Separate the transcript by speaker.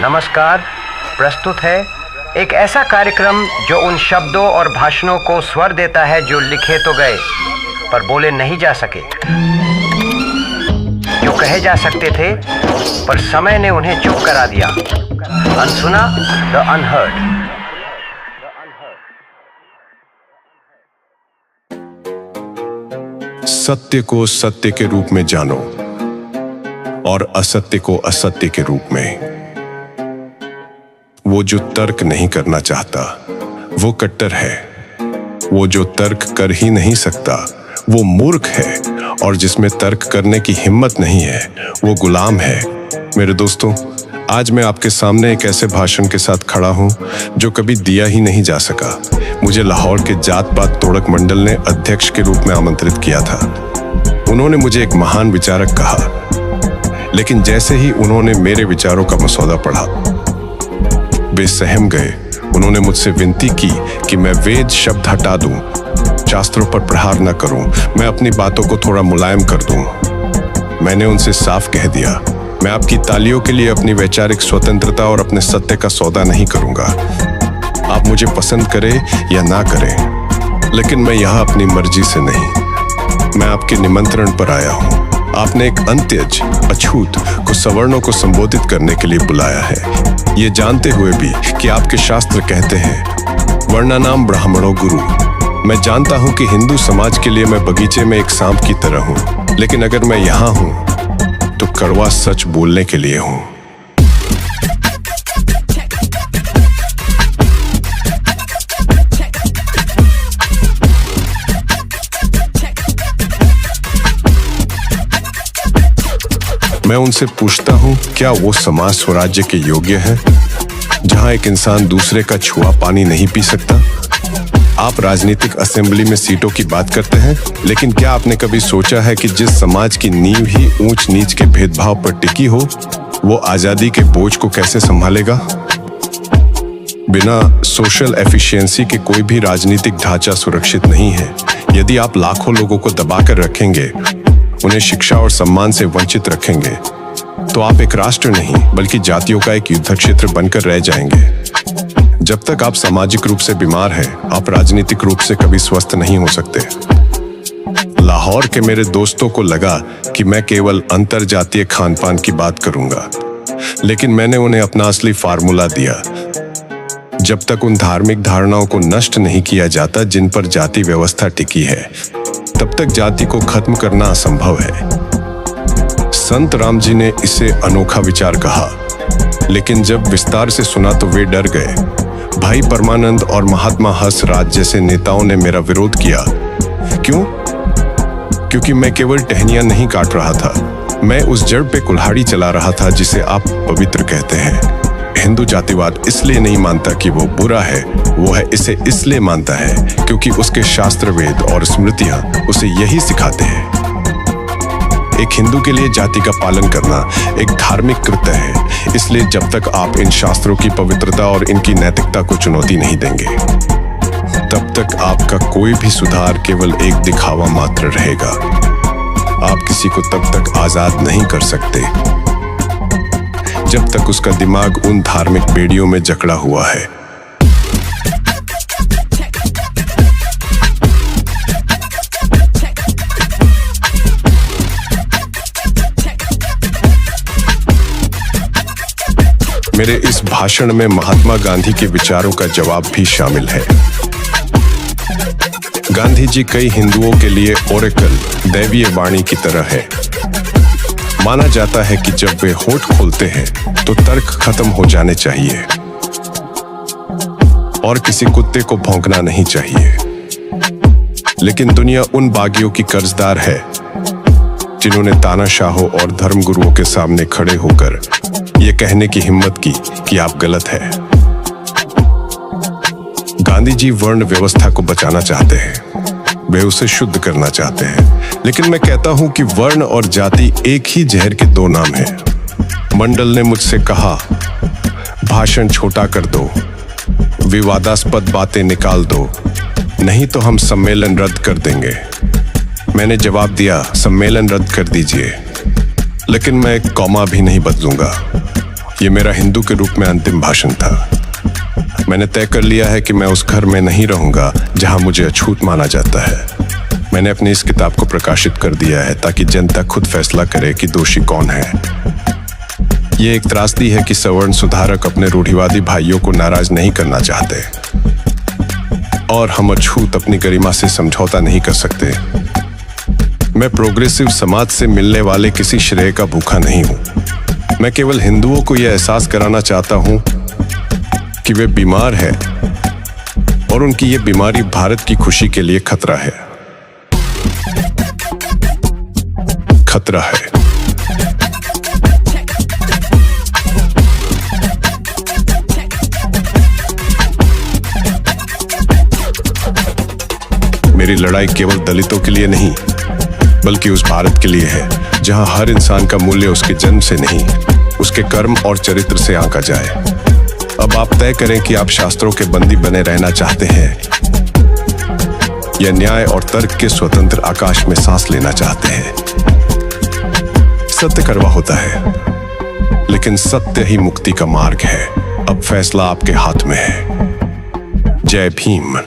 Speaker 1: नमस्कार। प्रस्तुत है एक ऐसा कार्यक्रम जो उन शब्दों और भाषणों को स्वर देता है जो लिखे तो गए पर बोले नहीं जा सके, जो कहे जा सकते थे पर समय ने उन्हें चुप करा दिया। अनसुना, द अनहर्ड।
Speaker 2: सत्य को सत्य के रूप में जानो और असत्य को असत्य के रूप में। वो जो तर्क नहीं करना चाहता वो कट्टर है, वो जो तर्क कर ही नहीं सकता वो मूर्ख है, और जिसमें तर्क करने की हिम्मत नहीं है वो गुलाम है। मेरे दोस्तों, आज मैं आपके सामने एक ऐसे भाषण के साथ खड़ा हूं जो कभी दिया ही नहीं जा सका। मुझे लाहौर के जात पात तोड़क मंडल ने अध्यक्ष के रूप में आमंत्रित किया था। उन्होंने मुझे एक महान विचारक कहा, लेकिन जैसे ही उन्होंने मेरे विचारों का मसौदा पढ़ा वे सहम गए। उन्होंने मुझसे विनती की कि मैं वेद शब्द हटा दूं, शास्त्रों पर प्रहार न करूं, मैं अपनी बातों को थोड़ा मुलायम कर दूं। मैंने उनसे साफ कह दिया, मैं आपकी तालियों के लिए अपनी वैचारिक स्वतंत्रता और अपने सत्य का सौदा नहीं करूंगा। आप मुझे पसंद करें या ना करें, लेकिन मैं यहाँ अपनी मर्जी से नहीं, मैं आपके निमंत्रण पर आया हूँ। आपने एक अंत्यज अछूत को सवर्णों को संबोधित करने के लिए बुलाया है, ये जानते हुए भी कि आपके शास्त्र कहते हैं वर्णानाम ब्राह्मणों गुरु। मैं जानता हूं कि हिंदू समाज के लिए मैं बगीचे में एक सांप की तरह हूं, लेकिन अगर मैं यहां हूं तो कड़वा सच बोलने के लिए हूं। मैं उनसे पूछता हूं, क्या वो समाज स्वराज्य के योग्य है जहां एक इंसान दूसरे का छुआ पानी नहीं पी सकता? आप राजनीतिक असेंबली में सीटों की बात करते हैं, लेकिन क्या आपने कभी सोचा है कि जिस समाज की नींव ही ऊंच नीच के भेदभाव पर टिकी हो वो आजादी के बोझ को कैसे संभालेगा? बिना सोशल एफिशिएंसी के कोई भी राजनीतिक ढांचा सुरक्षित नहीं है। यदि आप लाखों लोगों को दबाकर रखेंगे, उन्हें शिक्षा और सम्मान से वंचित रखेंगे, तो आप एक राष्ट्र नहीं बल्कि जातियों का एक युद्ध क्षेत्र बनकर रह जाएंगे। जब तक आप सामाजिक रूप से बीमार हैं, आप राजनीतिक रूप से कभी स्वस्थ नहीं हो सकते। लाहौर के मेरे दोस्तों को लगा कि मैं केवल अंतरजातीय खान पान की बात करूंगा, लेकिन मैंने उन्हें अपना असली फार्मूला दिया। जब तक उन धार्मिक धारणाओं को नष्ट नहीं किया जाता जिन पर जाति व्यवस्था टिकी है, तब तक जाति को खत्म करना असंभव है। संत राम जी ने इसे अनोखा विचार कहा, लेकिन जब विस्तार से सुना तो वे डर गए। भाई परमानंद और महात्मा हंसराज जैसे नेताओं ने मेरा विरोध किया। क्यों? क्योंकि मैं केवल टहनियां नहीं काट रहा था, मैं उस जड़ पे कुल्हाड़ी चला रहा था जिसे आप पवित्र कहते हैं। हिंदू जातिवाद इसलिए नहीं मानता कि वो बुरा है, वो है इसे इसलिए मानता है क्योंकि उसके शास्त्र वेद और स्मृतियां उसे यही सिखाते हैं। एक हिंदू के लिए जाति का पालन करना एक धार्मिक कृत्य है, इसलिए जब तक आप इन शास्त्रों की पवित्रता और इनकी नैतिकता को चुनौती नहीं देंगे, तब तक आपका कोई भी सुधार केवल एक दिखावा मात्र रहेगा। आप किसी को तब तक आजाद नहीं कर सकते जब तक उसका दिमाग उन धार्मिक बेड़ियों में जकड़ा हुआ है। मेरे इस भाषण में महात्मा गांधी के विचारों का जवाब भी शामिल है। गांधी जी कई हिंदुओं के लिए ओरेकल, दैवीय वाणी की तरह है। माना जाता है कि जब वे होठ खोलते हैं तो तर्क खत्म हो जाने चाहिए और किसी कुत्ते को भौंकना नहीं चाहिए। लेकिन दुनिया उन बागियों की कर्जदार है जिन्होंने तानाशाहों और धर्मगुरुओं के सामने खड़े होकर ये कहने की हिम्मत की कि आप गलत हैं। गांधी जी वर्ण व्यवस्था को बचाना चाहते हैं, वे उसे शुद्ध करना चाहते हैं, लेकिन मैं कहता हूं कि वर्ण और जाति एक ही जहर के दो नाम हैं। मंडल ने मुझसे कहा, भाषण छोटा कर दो, विवादास्पद बातें निकाल दो, नहीं तो हम सम्मेलन रद्द कर देंगे। मैंने जवाब दिया, सम्मेलन रद्द कर दीजिए, लेकिन मैं एक कॉमा भी नहीं बदलूंगा। ये मेरा हिंदू के रूप में अंतिम भाषण था। मैंने तय कर लिया है कि मैं उस घर में नहीं रहूंगा जहां मुझे अछूत माना जाता है। मैंने अपनी इस किताब को प्रकाशित कर दिया है ताकि जनता खुद फैसला करे कि दोषी कौन है। ये एक त्रासदी है कि सवर्ण सुधारक अपने रूढ़िवादी भाइयों को नाराज नहीं करना चाहते और हम अछूत अपनी गरिमा से समझौता नहीं कर सकते। मैं प्रोग्रेसिव समाज से मिलने वाले किसी श्रेय का भूखा नहीं हूं। मैं केवल हिंदुओं को यह एहसास कराना चाहता हूं कि वे बीमार हैं और उनकी यह बीमारी भारत की खुशी के लिए खतरा है। खतरा है। मेरी लड़ाई केवल दलितों के लिए नहीं बल्कि उस भारत के लिए है जहां हर इंसान का मूल्य उसके जन्म से नहीं, उसके कर्म और चरित्र से आंका जाए। अब आप तय करें कि आप शास्त्रों के बंदी बने रहना चाहते हैं या न्याय और तर्क के स्वतंत्र आकाश में सांस लेना चाहते हैं। सत्य कड़वा होता है, लेकिन सत्य ही मुक्ति का मार्ग है। अब फैसला आपके हाथ में है। जय भीम।